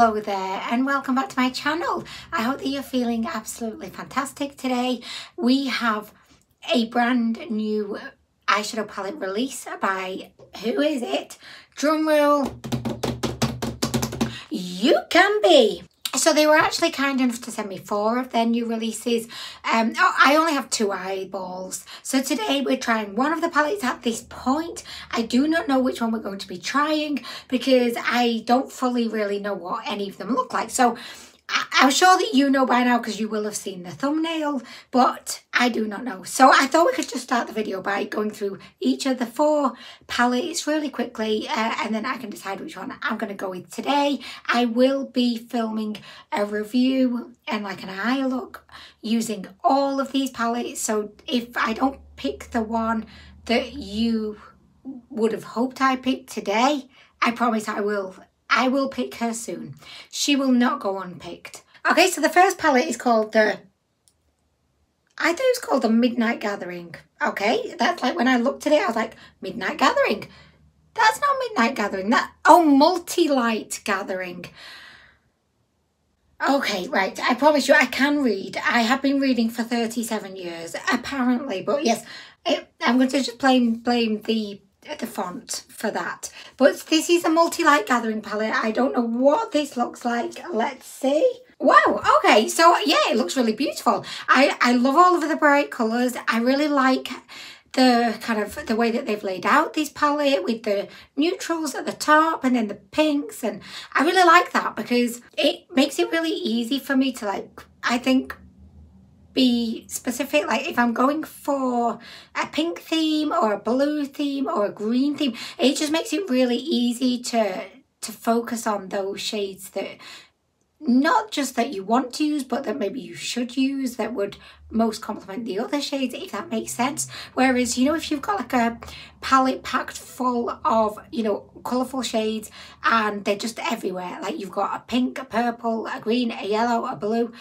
Hello there and welcome back to my channel. I hope that you're feeling absolutely fantastic today. We have a brand new eyeshadow palette release by, who is it? Drumroll, UCANBE. So they were actually kind enough to send me 4 of their new releases. I only have 2 eyeballs. So today we're trying one of the palettes at this point. I do not know which one we're going to be trying because I don't fully really know what any of them look like. So I'm sure that you know by now because you will have seen the thumbnail, but I do not know. So I thought we could just start the video by going through each of the 4 palettes really quickly and then I can decide which one I'm going to go with today. I will be filming a review and like an eye look using all of these palettes. So if I don't pick the one that you would have hoped I picked today, I promise I will pick her soon. She will not go unpicked. Okay, so the first palette is called I thought it was called the Midnight Gathering. Okay, that's like when I looked at it, I was like, Midnight Gathering. That's not Midnight Gathering. Multi-Light Gathering. Okay, right. I promise you, I can read. I have been reading for 37 years, apparently. But yes, I'm going to just blame the font for that. But this is a Multi-Light Gathering palette. I don't know what this looks like. Let's see. Wow, okay, so yeah, it looks really beautiful. I love all of the bright colours. I really like the kind of the way that they've laid out this palette with the neutrals at the top and then the pinks, and I really like that because it makes it really easy for me to, like, I think, be specific. Like if I'm going for a pink theme or a blue theme or a green theme, it just makes it really easy to focus on those shades that not just that you want to use, but that maybe you should use, that would most complement the other shades, if that makes sense. Whereas, you know, if you've got like a palette packed full of, you know, colourful shades and they're just everywhere, like you've got a pink, a purple, a green, a yellow, a blue,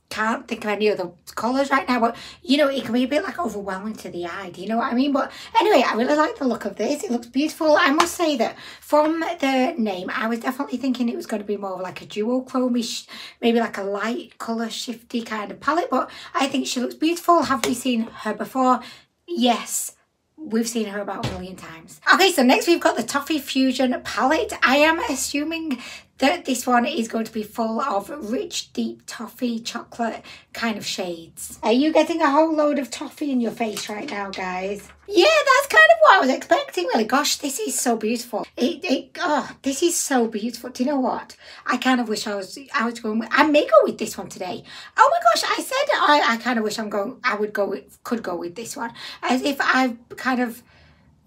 can't think of any other colours right now, but you know, it can be a bit like overwhelming to the eye, do you know what I mean? But anyway, I really like the look of this. It looks beautiful. I must say that from the name, I was definitely thinking it was going to be more of like a duochrome-ish, maybe like a light colour shifty kind of palette, but I think she looks beautiful. Have we seen her before? Yes. We've seen her about 1 million times. Okay, so next we've got the Toffee Fusion palette. I am assuming that this one is going to be full of rich, deep toffee chocolate kind of shades. Are you getting a whole load of toffee in your face right now, guys? Yeah, that's kind of what I was expecting, really. Gosh, this is so beautiful. This is so beautiful. Do you know what? I kind of wish I was going with, I may go with this one today. Oh my gosh, I said I kind of wish could go with this one. As if I've kind of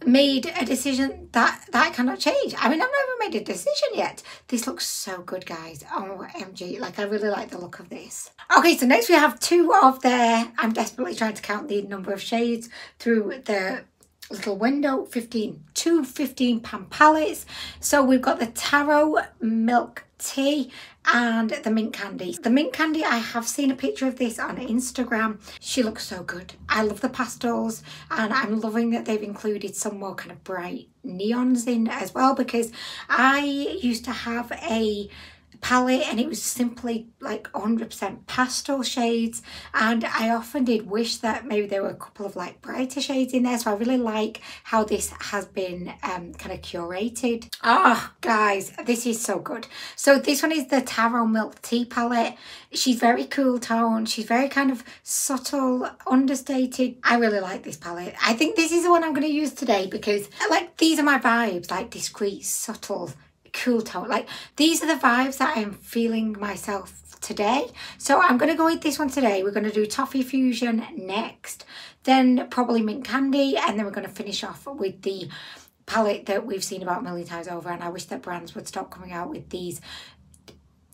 made a decision that I cannot change. I mean, I've never made a decision yet. This looks so good, guys. OMG, like I really like the look of this. Okay, so next we have 2 of their, I'm desperately trying to count the number of shades through the little window, 2 15-pan palettes. So we've got the Taro Milk Tea and the Mint Candy. The Mint Candy, I have seen a picture of this on Instagram. She looks so good. I love the pastels and I'm loving that they've included some more kind of bright neons in as well, because I used to have a palette and it was simply like 100% pastel shades, and I often did wish that maybe there were a couple of like brighter shades in there. So I really like how this has been kind of curated. Guys, this is so good. So this one is the Taro Milk Tea palette. She's very cool toned. She's very kind of subtle, understated. I really like this palette. I think this is the one I'm going to use today because like these are my vibes, like discreet, subtle, cool tone. Like these are the vibes that I'm feeling myself today. So I'm going to go with this one today. We're going to do Toffee Fusion next, then probably Mint Candy, and then we're going to finish off with the palette that we've seen about 1 million times over. And I wish that brands would stop coming out with these,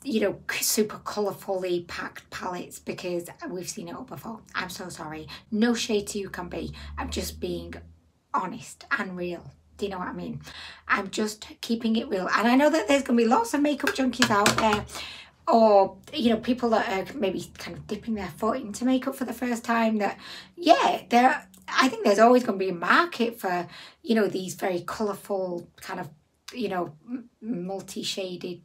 you know, super colourfully packed palettes because we've seen it all before. I'm so sorry. No shade to UCANBE. I'm just being honest and real. Do you know what I mean? I'm just keeping it real. And I know that there's going to be lots of makeup junkies out there, or, you know, people that are maybe kind of dipping their foot into makeup for the first time, that, yeah, I think there's always going to be a market for, you know, these very colourful kind of, you know, multi-shaded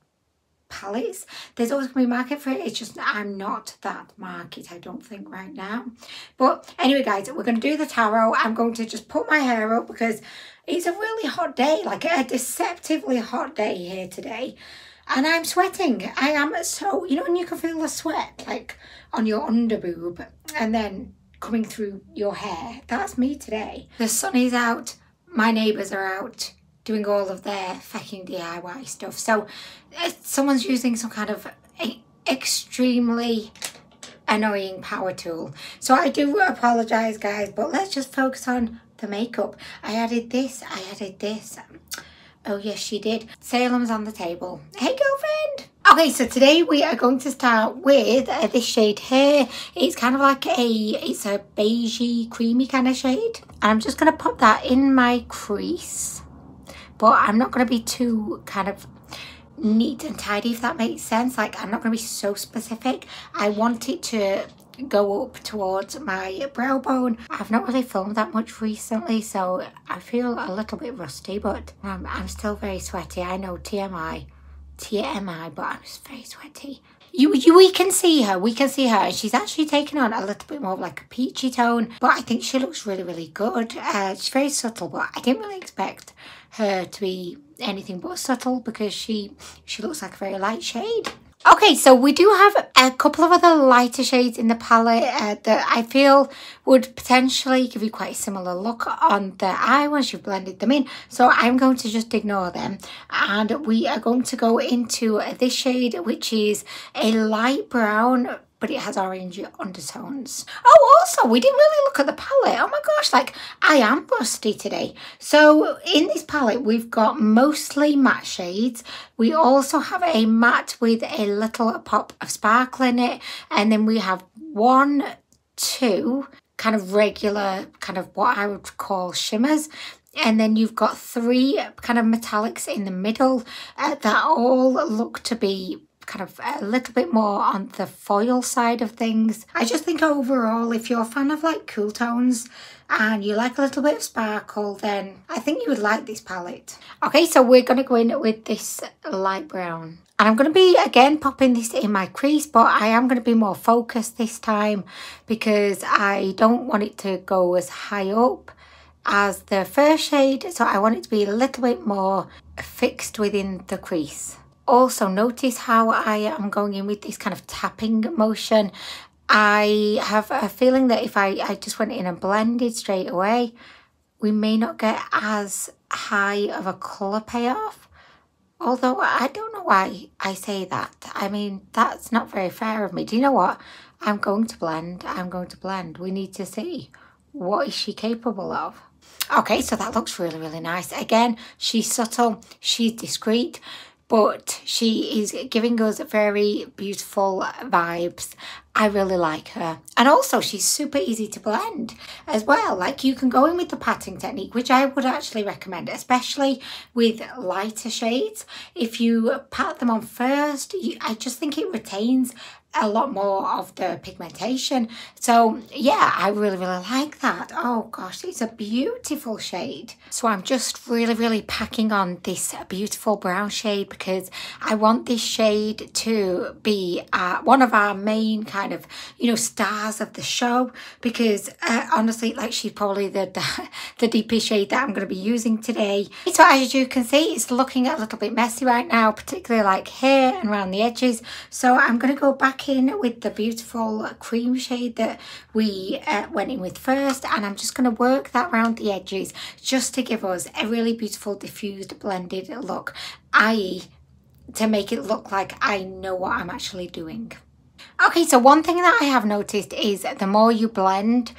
palettes. There's always going to be a market for it. It's just I'm not that market, I don't think, right now. But anyway, guys, we're going to do the Taro. I'm going to just put my hair up because it's a really hot day, like a deceptively hot day here today. And I'm sweating. I am so, you know when you can feel the sweat like on your underboob and then coming through your hair? That's me today. The sun is out. My neighbours are out doing all of their fucking DIY stuff. So someone's using some kind of extremely annoying power tool. So I do apologise, guys, but let's just focus on the makeup. I added this, I added this. Oh yes, she did. Salem's on the table. Hey, girlfriend. Okay, so today we are going to start with this shade here. It's kind of like it's a beigey, creamy kind of shade. I'm just going to put that in my crease. But I'm not going to be too kind of neat and tidy, if that makes sense. Like, I'm not going to be so specific. I want it to go up towards my brow bone. I've not really filmed that much recently, so I feel a little bit rusty, but I'm still very sweaty. I know, TMI, but I'm just very sweaty. We can see her, and she's actually taken on a little bit more of like a peachy tone, but I think she looks really, really good. She's very subtle, but I didn't really expect her to be anything but subtle because she looks like a very light shade. Okay, so we do have a couple of other lighter shades in the palette that I feel would potentially give you quite a similar look on the eye once you've blended them in. So I'm going to just ignore them. And we are going to go into this shade, which is a light brown, but it has orange undertones. Oh, also, we didn't really look at the palette. Oh my gosh, like, I am rusty today. So in this palette, we've got mostly matte shades. We also have a matte with a little pop of sparkle in it. And then we have 1, 2 kind of regular, kind of what I would call shimmers. And then you've got 3 kind of metallics in the middle that all look to be kind of a little bit more on the foil side of things. I just think overall, if you're a fan of like cool tones and you like a little bit of sparkle, then I think you would like this palette. Okay, so we're going to go in with this light brown. And I'm going to be, again, popping this in my crease, but I am going to be more focused this time because I don't want it to go as high up as the first shade. So I want it to be a little bit more fixed within the crease. Also, notice how I am going in with this kind of tapping motion. I have a feeling that if I just went in and blended straight away, we may not get as high of a colour payoff. Although I don't know why I say that. I mean, that's not very fair of me. Do you know what? I'm going to blend. I'm going to blend. We need to see what is she capable of. Okay, so that looks really, really nice. Again, she's subtle. She's discreet. But she is giving us very beautiful vibes. I really like her. And also, she's super easy to blend as well. Like, you can go in with the patting technique, which I would actually recommend, especially with lighter shades. If you pat them on first, I just think it retains a lot more of the pigmentation. So yeah, I really, really like that. Oh gosh, it's a beautiful shade. So I'm just really, really packing on this beautiful brown shade because I want this shade to be one of our main kind of, you know, stars of the show, because honestly, like, she's probably the deepest shade that I'm going to be using today. So as you can see, it's looking a little bit messy right now, particularly like here and around the edges. So I'm going to go back in with the beautiful cream shade that we went in with first, and I'm just going to work that around the edges just to give us a really beautiful diffused blended look, i.e. to make it look like I know what I'm actually doing. Okay, so one thing that I have noticed is the more you blend,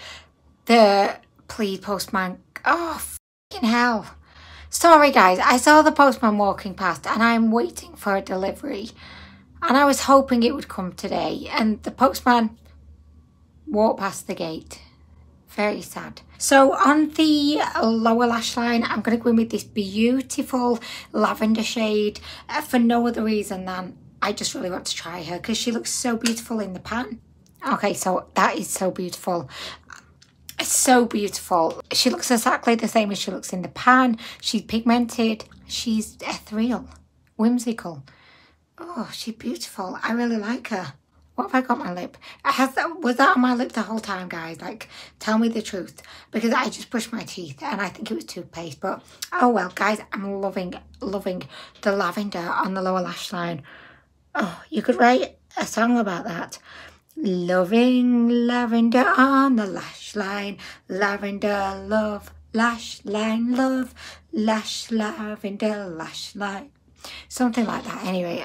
the please postman, oh fucking hell. Sorry guys, I saw the postman walking past and I'm waiting for a delivery. And I was hoping it would come today. And the postman walked past the gate. Very sad. So on the lower lash line, I'm going to go in with this beautiful lavender shade for no other reason than I just really want to try her because she looks so beautiful in the pan. Okay, so that is so beautiful. So beautiful. She looks exactly the same as she looks in the pan. She's pigmented. She's ethereal, whimsical. Oh, she's beautiful. I really like her. What have I got on my lip? Was that on my lip the whole time, guys? Like, tell me the truth. Because I just brushed my teeth and I think it was toothpaste. But, oh well, guys, I'm loving the lavender on the lower lash line. Oh, you could write a song about that. Loving lavender on the lash line. Lavender, love, lash line, love. Lash, lavender, lash line. Something like that. Anyway.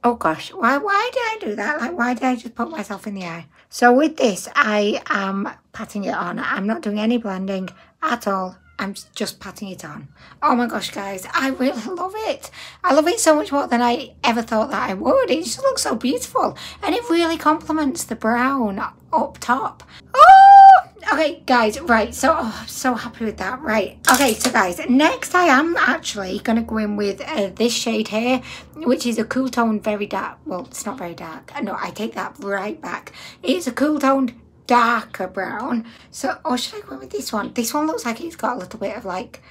Oh gosh, why did I do that? Like, why did I just put myself in the eye? So with this, I am patting it on. I'm not doing any blending at all. I'm just patting it on. Oh my gosh, guys, I really love it. I love it so much more than I ever thought that I would. It just looks so beautiful. And it really complements the brown up top. Oh! Okay, guys, right, so I'm so happy with that. Right, okay, so guys, next I am actually going to go in with this shade here, which is a cool tone, very dark. Well, it's not very dark. No, I take that right back. It's a cool toned, darker brown. So, or should I go with this one? This one looks like it's got a little bit of like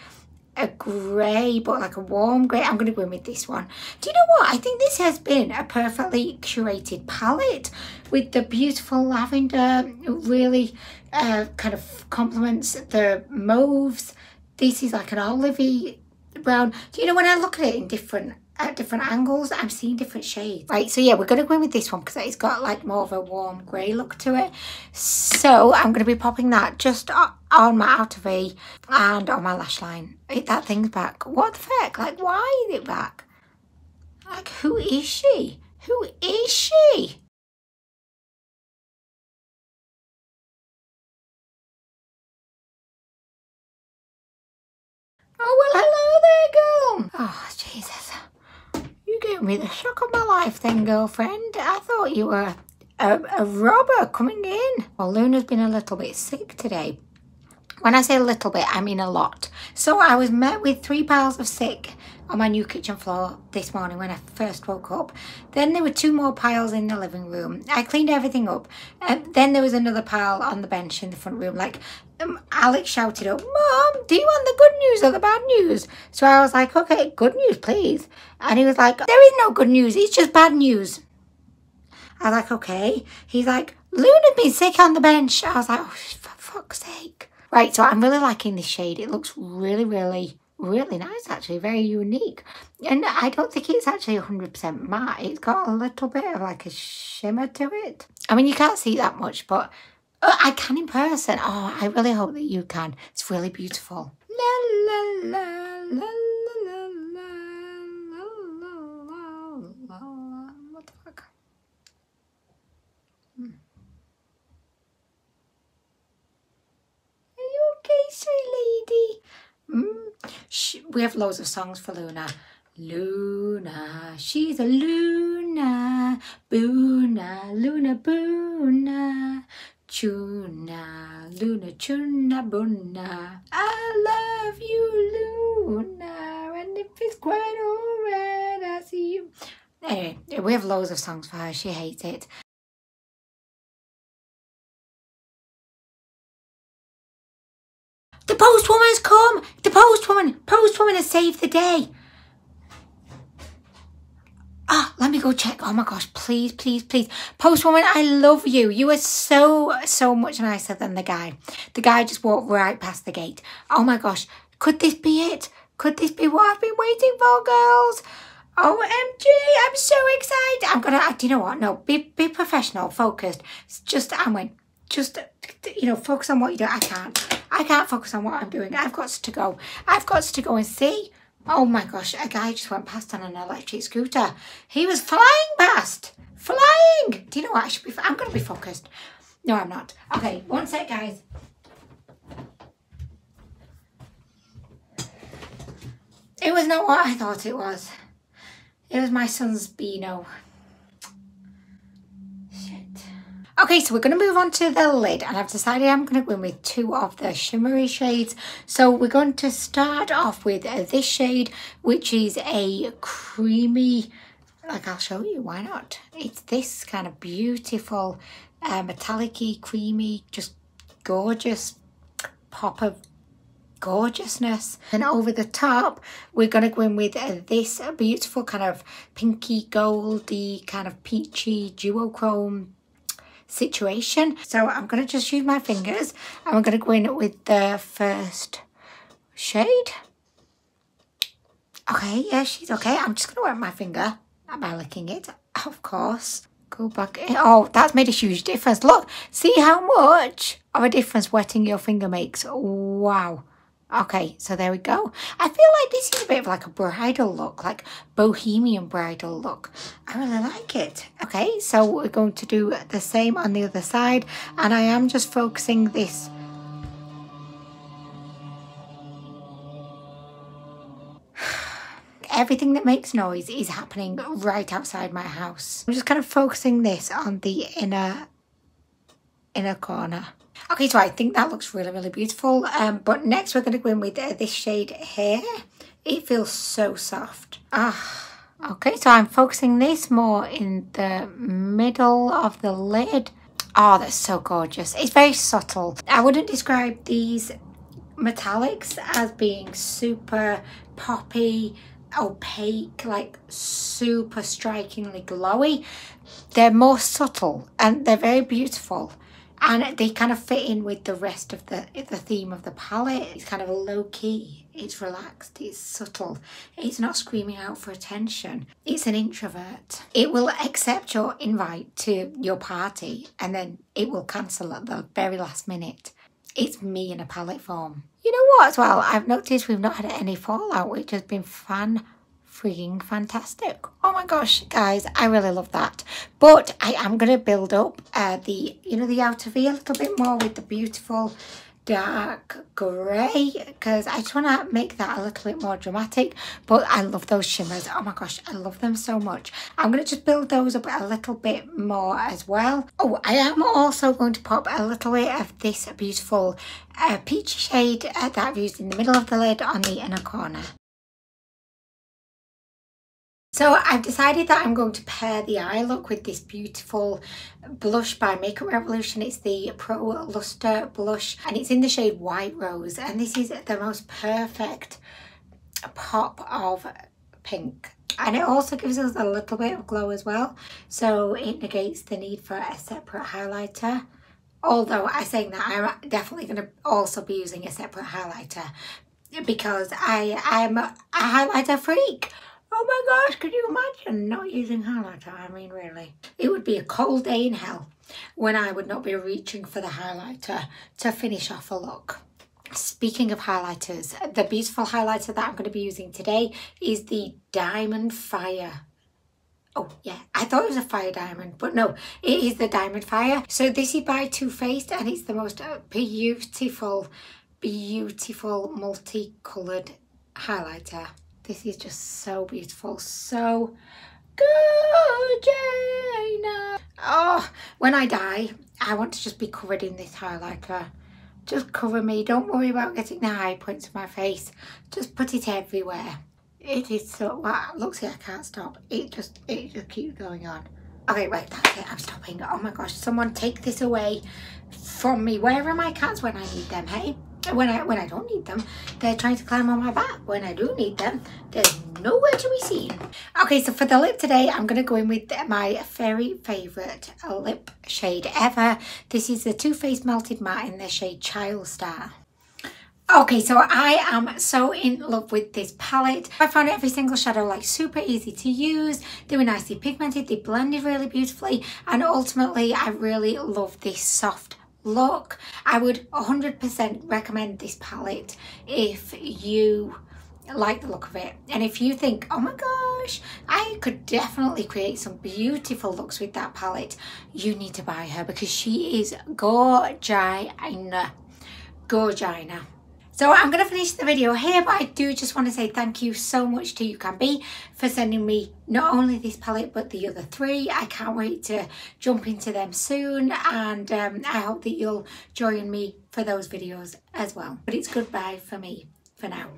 a grey, but like a warm grey. I'm going to go in with this one. Do you know what? I think this has been a perfectly curated palette with the beautiful lavender. Really kind of complements the mauves. This is like an olivey brown. Do you know, when I look at it in different angles, I'm seeing different shades. Right, so yeah, we're going to go in with this one because it's got like more of a warm grey look to it. So I'm going to be popping that just on my outer V and on my lash line. That thing's back. What the heck? Like, why is it back? Like, who is she? Who is she? Oh, well, hello there, girl. Oh, Jesus. You gave me the shock of my life then, girlfriend. I thought you were a robber coming in. Well, Luna's been a little bit sick today. When I say a little bit, I mean a lot. So I was met with 3 piles of sick on my new kitchen floor this morning when I first woke up. Then there were 2 more piles in the living room. I cleaned everything up. Then there was another pile on the bench in the front room. Like, Alex shouted up, "Mom, do you want the good news or the bad news?" So I was like, "Okay, good news, please." And he was like, "There is no good news, it's just bad news." I was like, "Okay." He's like, "Luna's been sick on the bench." I was like, "Oh, for fuck's sake." Right, so I'm really liking this shade. It looks really, really, really nice, actually. Very unique. And I don't think it's actually 100% matte. It's got a little bit of like a shimmer to it. I mean, you can't see that much, but I can in person. Oh, I really hope that you can. It's really beautiful. La la la la la la la la la. What the fuck? Are you okay, sweet lady? We have loads of songs for Luna. Luna, she's a Luna. Boona, Luna, Boona. Chuna, Luna, Chuna, Boona. I love you, Luna. And if it's quite alright, I see you. Anyway, we have loads of songs for her. She hates it. The postwoman's come! The postwoman has saved the day. Ah, let me go check. Oh my gosh, please, please, please. Postwoman, I love you. You are so much nicer than the guy. The guy just walked right past the gate. Oh my gosh, could this be it? Could this be what I've been waiting for, girls? OMG, I'm so excited. I'm gonna, do you know what? No, be professional, focused. Just, Anwen, just, you know, focus on what you do. I can't focus on what I'm doing. I've got to go. I've got to go and see. Oh my gosh, a guy just went past on an electric scooter. He was flying past. Flying! Do you know what? I'm going to be focused. No, I'm not. Okay, one sec, guys. It was not what I thought it was. It was my son's Beano. Okay, so we're going to move on to the lid, and I've decided I'm going to go in with 2 of the shimmery shades. So we're going to start off with this shade, which is a creamy, like I'll show you, why not? It's this kind of beautiful, metallic-y, creamy, just gorgeous pop of gorgeousness. And over the top, we're going to go in with this beautiful kind of pinky goldy kind of peachy duochrome situation. So I'm going to just use my fingers and we're going to go in with the first shade. Okay, yeah, she's okay. I'm just going to wet my finger by licking it, of course. Go back in. Oh, that's made a huge difference. Look, see how much of a difference wetting your finger makes. Wow. Okay, so there we go. I feel like this is a bit of like a bridal look, like bohemian bridal look. I really like it. Okay, so we're going to do the same on the other side, and I am just focusing this. Everything that makes noise is happening right outside my house. I'm just kind of focusing this on the inner corner. Okay, so I think that looks really, really beautiful. But next we're going to go in with this shade here. It feels so soft. Okay, so I'm focusing this more in the middle of the lid. Oh, that's so gorgeous. It's very subtle. I wouldn't describe these metallics as being super poppy, opaque, like super strikingly glowy. They're more subtle and they're very beautiful, and they kind of fit in with the rest of the theme of the palette. It's kind of low-key, it's relaxed, it's subtle, it's not screaming out for attention. It's an introvert. It will accept your invite to your party and then it will cancel at the very last minute. It's me in a palette form. You know what as well, I've noticed we've not had any fallout, which has been freaking fantastic. Oh my gosh, guys, I really love that. But I am going to build up the outer V a little bit more with the beautiful dark grey, because I just want to make that a little bit more dramatic. But I love those shimmers. Oh my gosh, I love them so much. I'm going to just build those up a little bit more as well. Oh, I am also going to pop a little bit of this beautiful peachy shade that I've used in the middle of the lid on the inner corner. So I've decided that I'm going to pair the eye look with this beautiful blush by Makeup Revolution. It's the Pro Luster blush and it's in the shade White Rose, and this is the most perfect pop of pink. And it also gives us a little bit of glow as well, so it negates the need for a separate highlighter. Although I'm saying that, I'm definitely going to also be using a separate highlighter because I'm a highlighter freak. Oh my gosh, could you imagine not using highlighter? I mean, really. It would be a cold day in hell when I would not be reaching for the highlighter to finish off a look. Speaking of highlighters, the beautiful highlighter that I'm going to be using today is the Diamond Fire. Oh yeah, I thought it was a fire diamond, but no, it is the Diamond Fire. So this is by Too Faced and it's the most beautiful multicoloured highlighter. This is just so beautiful, so gorgeous. Oh, when I die, I want to just be covered in this highlighter. Just cover me. Don't worry about getting the high points of my face. Just put it everywhere. It is so, wow, look, see, I can't stop. It just keeps going on. Okay, right, that's it. I'm stopping. Oh my gosh, someone take this away from me. Where are my cats when I need them, hey? When I don't need them, they're trying to climb on my back. When I do need them, there's nowhere to be seen. Okay, so for the lip today, I'm going to go in with my very favourite lip shade ever. This is the Too Faced Melted Matte in the shade Child Star. Okay, so I am so in love with this palette. I found every single shadow like super easy to use. They were nicely pigmented, they blended really beautifully, and ultimately I really love this soft look. I would 100% recommend this palette if you like the look of it, and if you think, oh my gosh, I could definitely create some beautiful looks with that palette, you need to buy her because she is gorgina. So I'm going to finish the video here, but I do just want to say thank you so much to UCANBE for sending me not only this palette but the other three. I can't wait to jump into them soon, and I hope that you'll join me for those videos as well. But it's goodbye for me for now.